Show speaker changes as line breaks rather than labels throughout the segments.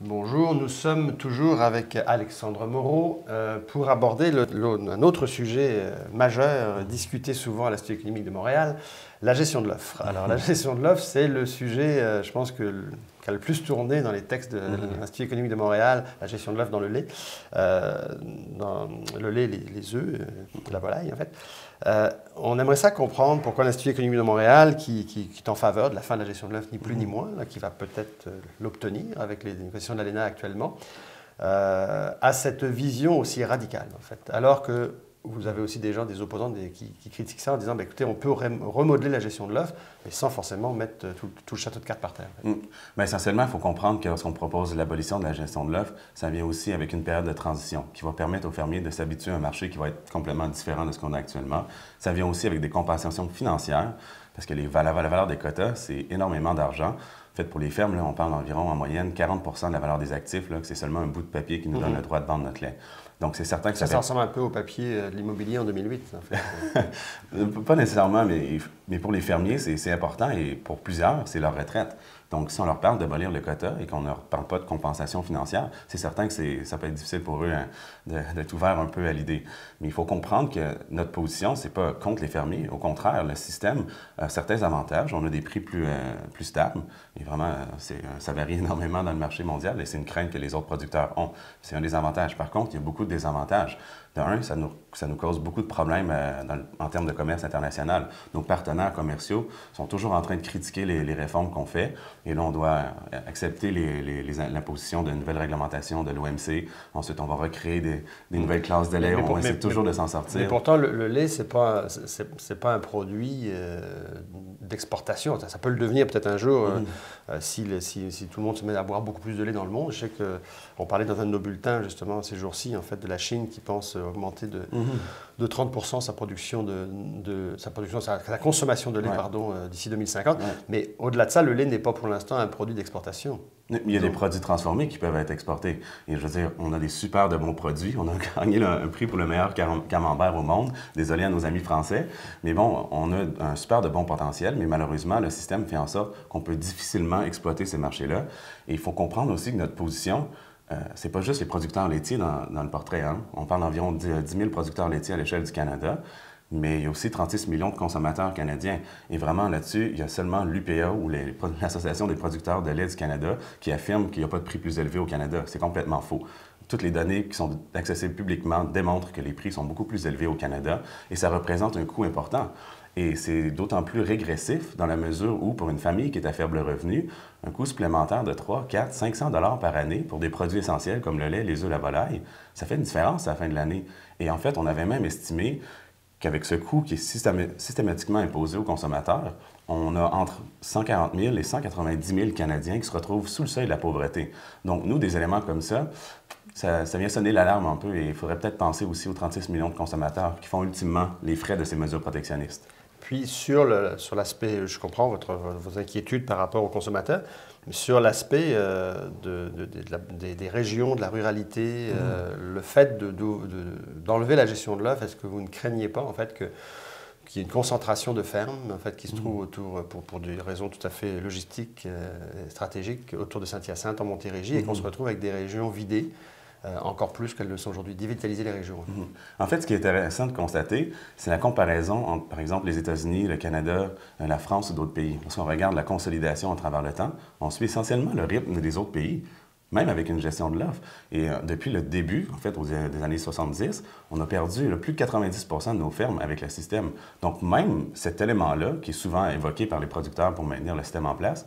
Bonjour, nous sommes toujours avec Alexandre Moreau pour aborder un autre sujet majeur, discuté souvent à l'Institut économique de Montréal, la gestion de l'offre. Alors la gestion de l'offre, c'est le sujet, je pense, qui a le plus tourné dans les textes de l'Institut économique de Montréal, la gestion de l'offre dans le lait, les œufs, la volaille en fait. On aimerait ça comprendre pourquoi l'Institut économique de Montréal, qui est en faveur de la fin de la gestion de l'offre, ni plus ni moins, là, qui va peut-être l'obtenir avec les négociations de l'ALENA actuellement, a cette vision aussi radicale, en fait. Alors que vous avez aussi des gens, des opposants qui critiquent ça en disant ben, écoutez, on peut remodeler la gestion de l'offre, mais sans forcément mettre tout le château de cartes par terre. En fait.
Bien, essentiellement, il faut comprendre que lorsqu'on propose l'abolition de la gestion de l'offre, ça vient aussi avec une période de transition qui va permettre aux fermiers de s'habituer à un marché qui va être complètement différent de ce qu'on a actuellement. Ça vient aussi avec des compensations financières, parce que la valeur des quotas, c'est énormément d'argent. En fait, pour les fermes, là, on parle d'environ, en moyenne, 40 % de la valeur des actifs, là, que c'est seulement un bout de papier qui nous donne le droit de vendre notre lait. Donc, c'est certain que
ça ressemble un peu au papier de l'immobilier en 2008, en fait.
Pas nécessairement, mais pour les fermiers, c'est important et pour plusieurs, c'est leur retraite. Donc, si on leur parle d'abolir le quota et qu'on ne leur parle pas de compensation financière, c'est certain que ça peut être difficile pour eux hein, d'être ouverts un peu à l'idée. Mais il faut comprendre que notre position, c'est pas contre les fermiers. Au contraire, le système a certains avantages. On a des prix plus stables. Et vraiment, ça varie énormément dans le marché mondial et c'est une crainte que les autres producteurs ont. C'est un des avantages. Par contre, il y a beaucoup de désavantages. De un, ça nous cause beaucoup de problèmes en termes de commerce international. Nos partenaires commerciaux sont toujours en train de critiquer les réformes qu'on fait. Et là, on doit accepter l'imposition de nouvelles réglementations de l'OMC. Ensuite, on va recréer des nouvelles classes de lait. On essaie toujours de s'en sortir.
Mais pourtant, le lait, c'est pas un produit d'exportation. Ça peut le devenir peut-être un jour si tout le monde se met à boire beaucoup plus de lait dans le monde. Je sais qu'on parlait dans un de nos bulletins, justement, ces jours-ci, en fait, de la Chine qui pense augmenter de 30 % sa consommation de lait d'ici 2050. Ouais. Mais au-delà de ça, le lait n'est pas pour l'instant un produit d'exportation.
Il y a des produits transformés qui peuvent être exportés. Et je veux dire, on a des super de bons produits. On a gagné un prix pour le meilleur camembert au monde. Désolé à nos amis français. Mais bon, on a un super de bon potentiel, mais malheureusement, le système fait en sorte qu'on peut difficilement exploiter ces marchés-là. Et il faut comprendre aussi que notre position, c'est pas juste les producteurs laitiers dans le portrait. Hein? On parle d'environ 10 000 producteurs laitiers à l'échelle du Canada, mais il y a aussi 36 millions de consommateurs canadiens. Et vraiment, là-dessus, il y a seulement l'UPA ou l'Association des producteurs de lait du Canada qui affirme qu'il n'y a pas de prix plus élevé au Canada. C'est complètement faux. Toutes les données qui sont accessibles publiquement démontrent que les prix sont beaucoup plus élevés au Canada et ça représente un coût important. Et c'est d'autant plus régressif dans la mesure où, pour une famille qui est à faible revenu, un coût supplémentaire de 300, 400, 500 $ par année pour des produits essentiels comme le lait, les œufs, la volaille, ça fait une différence à la fin de l'année. Et en fait, on avait même estimé qu'avec ce coût qui est systématiquement imposé aux consommateurs, on a entre 140 000 et 190 000 Canadiens qui se retrouvent sous le seuil de la pauvreté. Donc, nous, des éléments comme ça vient sonner l'alarme un peu et il faudrait peut-être penser aussi aux 36 millions de consommateurs qui font ultimement les frais de ces mesures protectionnistes.
Puis, sur l'aspect, je comprends vos inquiétudes par rapport aux consommateurs, mais sur l'aspect des régions, de la ruralité, le fait d'enlever la gestion de l'offre, est-ce que vous ne craignez pas, en fait, qu'il y ait une concentration de fermes en fait, qui se trouvent autour, pour des raisons tout à fait logistiques, stratégiques, autour de Saint-Hyacinthe, en Montérégie, et qu'on se retrouve avec des régions vidées, encore plus qu'elles le sont aujourd'hui, dévitaliser les régions.
En fait, ce qui est intéressant de constater, c'est la comparaison entre, par exemple, les États-Unis, le Canada, la France ou d'autres pays. Lorsqu'on regarde la consolidation à travers le temps, on suit essentiellement le rythme des autres pays, même avec une gestion de l'offre. Et depuis le début, en fait, des années 70, on a perdu plus de 90 % de nos fermes avec le système. Donc, même cet élément-là, qui est souvent évoqué par les producteurs pour maintenir le système en place,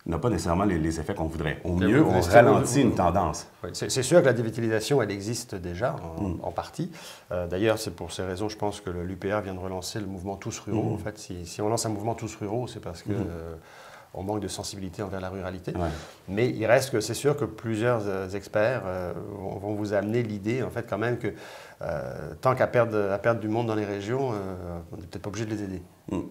n'a pas nécessairement les effets qu'on voudrait. Au mieux, on ralentit une tendance.
Oui, c'est sûr que la dévitalisation, elle existe déjà, en partie. D'ailleurs, c'est pour ces raisons, je pense que l'UPA vient de relancer le mouvement Tous Ruraux. En fait, si on lance un mouvement Tous Ruraux, c'est parce que on manque de sensibilité envers la ruralité. Ouais. Mais il reste que c'est sûr que plusieurs experts vont vous amener l'idée, en fait, quand même, que tant qu'à perdre du monde dans les régions, on n'est peut-être pas obligé de les aider.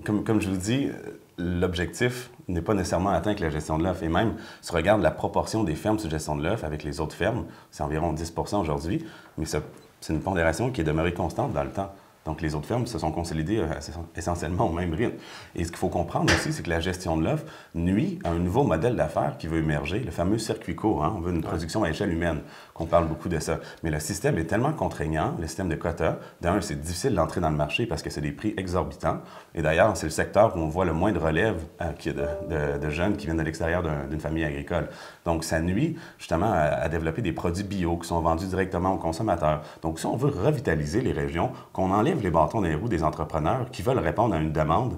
Comme je vous dis, l'objectif n'est pas nécessairement atteint avec la gestion de l'offre. Et même, si on regarde la proportion des fermes sous gestion de l'offre avec les autres fermes, c'est environ 10 % aujourd'hui, mais c'est une pondération qui est demeurée constante dans le temps. Donc, les autres fermes se sont consolidées essentiellement au même rythme. Et ce qu'il faut comprendre aussi, c'est que la gestion de l'offre nuit à un nouveau modèle d'affaires qui veut émerger, le fameux circuit court. Hein? On veut une production à échelle humaine, qu'on parle beaucoup de ça. Mais le système est tellement contraignant, le système de quotas. D'un, c'est difficile d'entrer dans le marché parce que c'est des prix exorbitants. Et d'ailleurs, c'est le secteur où on voit le moins de relève de jeunes qui viennent de l'extérieur d'une famille agricole. Donc, ça nuit justement à développer des produits bio qui sont vendus directement aux consommateurs. Donc, si on veut revitaliser les régions, qu'on enlève les bâtons dans les roues des entrepreneurs qui veulent répondre à une demande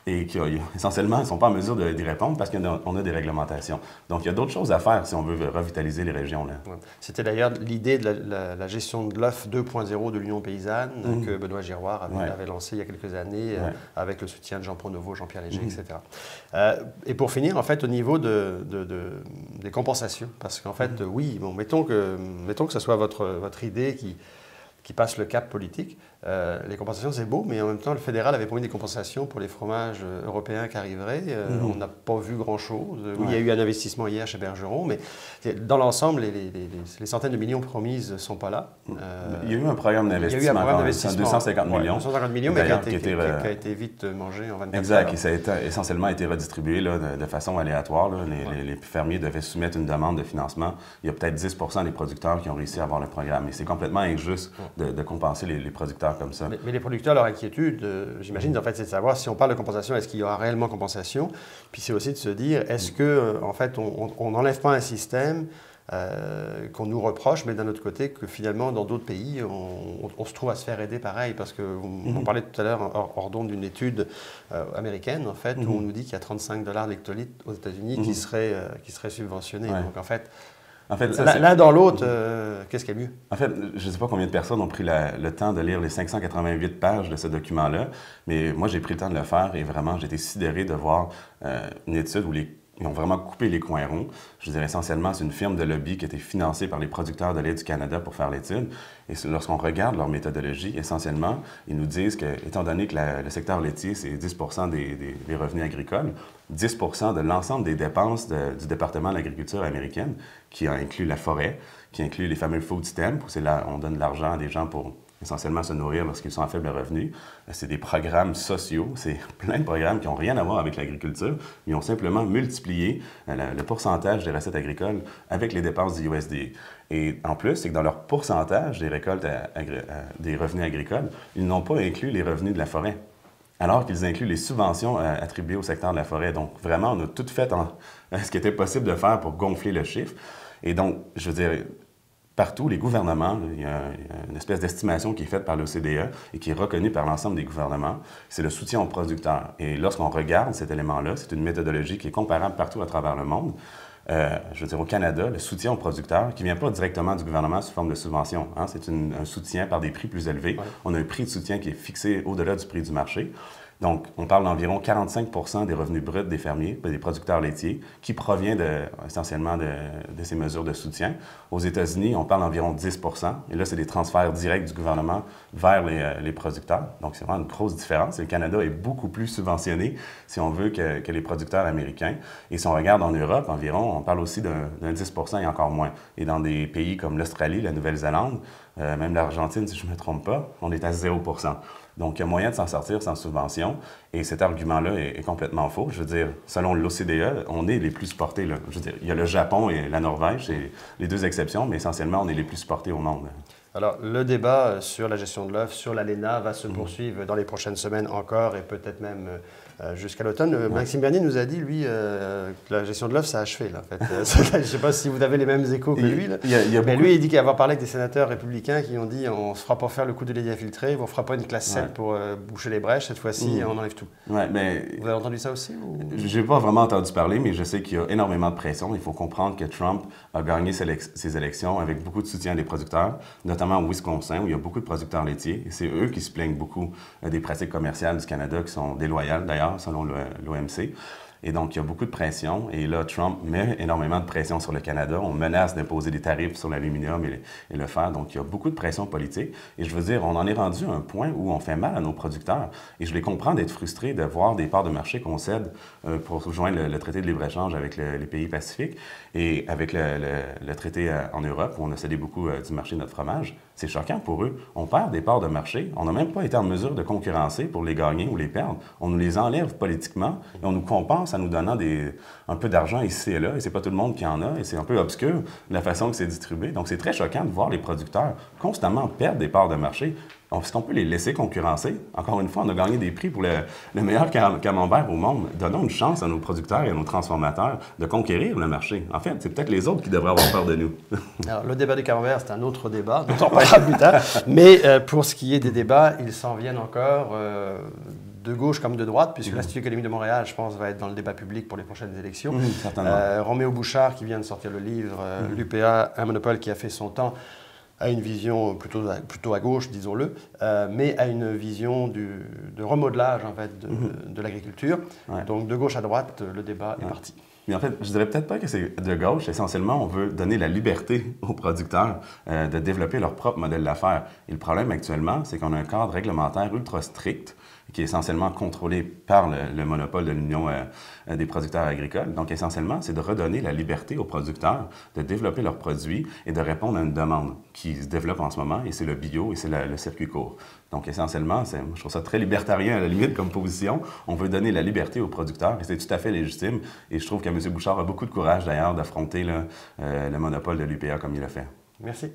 et qui, essentiellement, ne sont pas en mesure d'y répondre parce qu'on a des réglementations. Donc, il y a d'autres choses à faire si on veut revitaliser les régions. Ouais.
C'était d'ailleurs l'idée de la gestion de l'offre 2.0 de l'Union paysanne que Benoît Giroir avait lancé il y a quelques années avec le soutien de Jean Pronovo, Jean-Pierre Léger, etc. Et pour finir, en fait, au niveau des compensations, parce qu'en fait, oui, bon, mettons que ce soit votre idée qui passe le cap politique. Les compensations, c'est beau, mais en même temps, le fédéral avait promis des compensations pour les fromages européens qui arriveraient. On n'a pas vu grand-chose. Oui, il y a eu un investissement hier chez Bergeron, mais dans l'ensemble, les centaines de millions promises ne sont pas là.
Il y a eu un programme d'investissement.
Il y a eu un programme d'investissement.
250 millions.
250 millions, mais qui a été vite mangé en 24 heures.
Exact. Et ça a essentiellement été redistribué là, de façon aléatoire. Là. Les fermiers devaient soumettre une demande de financement. Il y a peut-être 10 des producteurs qui ont réussi à avoir le programme. Et c'est complètement injuste de compenser les producteurs comme ça.
Mais les producteurs, leur inquiétude, j'imagine, en fait, c'est de savoir si on parle de compensation, est-ce qu'il y aura réellement compensation? Puis c'est aussi de se dire, est-ce que, en fait, on n'enlève pas un système qu'on nous reproche, mais d'un autre côté, que finalement, dans d'autres pays, on se trouve à se faire aider pareil, parce que on parlait tout à l'heure, hors d'onde, d'une étude américaine, en fait, où on nous dit qu'il y a 35 $ l'hectolitre aux États-Unis qui seraient subventionnés. Donc, en fait, l'un dans l'autre, qu'est-ce qui est mieux?
En fait, je ne sais pas combien de personnes ont pris le temps de lire les 588 pages de ce document-là, mais moi, j'ai pris le temps de le faire et vraiment, j'ai été sidéré de voir une étude où ils ont vraiment coupé les coins ronds. Je dirais essentiellement, c'est une firme de lobby qui a été financée par les producteurs de lait du Canada pour faire l'étude. Et lorsqu'on regarde leur méthodologie, essentiellement, ils nous disent que, étant donné que le secteur laitier, c'est 10 des revenus agricoles, 10 de l'ensemble des dépenses du département de l'agriculture américaine, qui a inclus la forêt, qui inclut les fameux food stamps, où c'est là on donne de l'argent à des gens pour essentiellement se nourrir lorsqu'ils sont à faible revenu. C'est des programmes sociaux, c'est plein de programmes qui n'ont rien à voir avec l'agriculture. Ils ont simplement multiplié le pourcentage des recettes agricoles avec les dépenses du USDA. Et en plus, c'est que dans leur pourcentage des récoltes des revenus agricoles, ils n'ont pas inclus les revenus de la forêt, alors qu'ils incluent les subventions attribuées au secteur de la forêt. Donc, vraiment, on a tout fait ce qui était possible de faire pour gonfler le chiffre. Et donc, je veux dire, partout, les gouvernements, il y a une espèce d'estimation qui est faite par l'OCDE et qui est reconnue par l'ensemble des gouvernements, c'est le soutien aux producteurs. Et lorsqu'on regarde cet élément-là, c'est une méthodologie qui est comparable partout à travers le monde. Je veux dire, au Canada, le soutien aux producteurs, qui ne vient pas directement du gouvernement sous forme de subvention, hein, c'est un soutien par des prix plus élevés. Ouais. On a un prix de soutien qui est fixé au-delà du prix du marché. Donc, on parle d'environ 45 des revenus bruts des fermiers, des producteurs laitiers, qui provient essentiellement de ces mesures de soutien. Aux États-Unis, on parle d'environ 10 et là, c'est des transferts directs du gouvernement vers les producteurs. Donc, c'est vraiment une grosse différence. Et le Canada est beaucoup plus subventionné, si on veut, que les producteurs américains. Et si on regarde en Europe, environ, on parle aussi d'un 10 et encore moins. Et dans des pays comme l'Australie, la Nouvelle-Zélande, même l'Argentine, si je ne me trompe pas, on est à 0 Donc, il y a moyen de s'en sortir sans subvention. Et cet argument-là est complètement faux. Je veux dire, selon l'OCDE, on est les plus supportés. Là. Je veux dire, il y a le Japon et la Norvège, c'est les deux exceptions, mais essentiellement, on est les plus supportés au monde.
Alors, le débat sur la gestion de l'offre, sur l'ALENA, va se poursuivre dans les prochaines semaines encore et peut-être même jusqu'à l'automne. Maxime Bernier nous a dit, lui, que la gestion de l'offre, ça a achevé. Là, en fait. Je ne sais pas si vous avez les mêmes échos que lui. Là. Mais lui, il dit qu'avoir parlé avec des sénateurs républicains qui ont dit on ne se fera pas faire le coup de lait infiltré, on ne fera pas une classe 7 pour boucher les brèches, cette fois-ci, on enlève tout.
Ouais, mais
vous avez entendu ça aussi?
Je n'ai pas vraiment entendu parler, mais je sais qu'il y a énormément de pression. Il faut comprendre que Trump a gagné ses élections avec beaucoup de soutien des producteurs, notamment au Wisconsin, où il y a beaucoup de producteurs laitiers. Et c'est eux qui se plaignent beaucoup des pratiques commerciales du Canada, qui sont déloyales d'ailleurs, selon l'OMC. Et donc, il y a beaucoup de pression. Et là, Trump met énormément de pression sur le Canada. On menace d'imposer des tarifs sur l'aluminium et le fer. Donc, il y a beaucoup de pression politique. Et je veux dire, on en est rendu à un point où on fait mal à nos producteurs. Et je les comprends d'être frustrés de voir des parts de marché qu'on cède pour rejoindre le traité de libre-échange avec les pays pacifiques et avec le traité en Europe où on a cédé beaucoup du marché de notre fromage. C'est choquant pour eux. On perd des parts de marché. On n'a même pas été en mesure de concurrencer pour les gagner ou les perdre. On nous les enlève politiquement et on nous compense en nous donnant un peu d'argent ici et là. Et c'est pas tout le monde qui en a et c'est un peu obscur la façon que c'est distribué. Donc, c'est très choquant de voir les producteurs constamment perdre des parts de marché. Est-ce qu'on peut les laisser concurrencer? Encore une fois, on a gagné des prix pour le meilleur camembert au monde. Donnons une chance à nos producteurs et à nos transformateurs de conquérir le marché. En fait, c'est peut-être les autres qui devraient avoir peur de nous.
Alors, le débat du camembert, c'est un autre débat, dont on parlera plus tard. Mais pour ce qui est des débats, ils s'en viennent encore de gauche comme de droite, puisque l'Institut académique de Montréal, je pense, va être dans le débat public pour les prochaines élections. Roméo Bouchard, qui vient de sortir le livre « L'UPA, un monopole qui a fait son temps », a une vision plutôt à gauche, disons-le, mais a une vision de remodelage en fait, de l'agriculture. Ouais. Donc de gauche à droite, le débat est parti.
Mais en fait, je dirais peut-être pas que c'est de gauche. Essentiellement, on veut donner la liberté aux producteurs de développer leur propre modèle d'affaires. Et le problème actuellement, c'est qu'on a un cadre réglementaire ultra strict qui est essentiellement contrôlé par le monopole de l'Union des producteurs agricoles. Donc, essentiellement, c'est de redonner la liberté aux producteurs de développer leurs produits et de répondre à une demande qui se développe en ce moment, et c'est le bio et c'est le circuit court. Donc, essentiellement, je trouve ça très libertarien à la limite comme position. On veut donner la liberté aux producteurs et c'est tout à fait légitime. Et je trouve que M. Bouchard a beaucoup de courage d'ailleurs d'affronter le monopole de l'UPA comme il l'a fait.
Merci.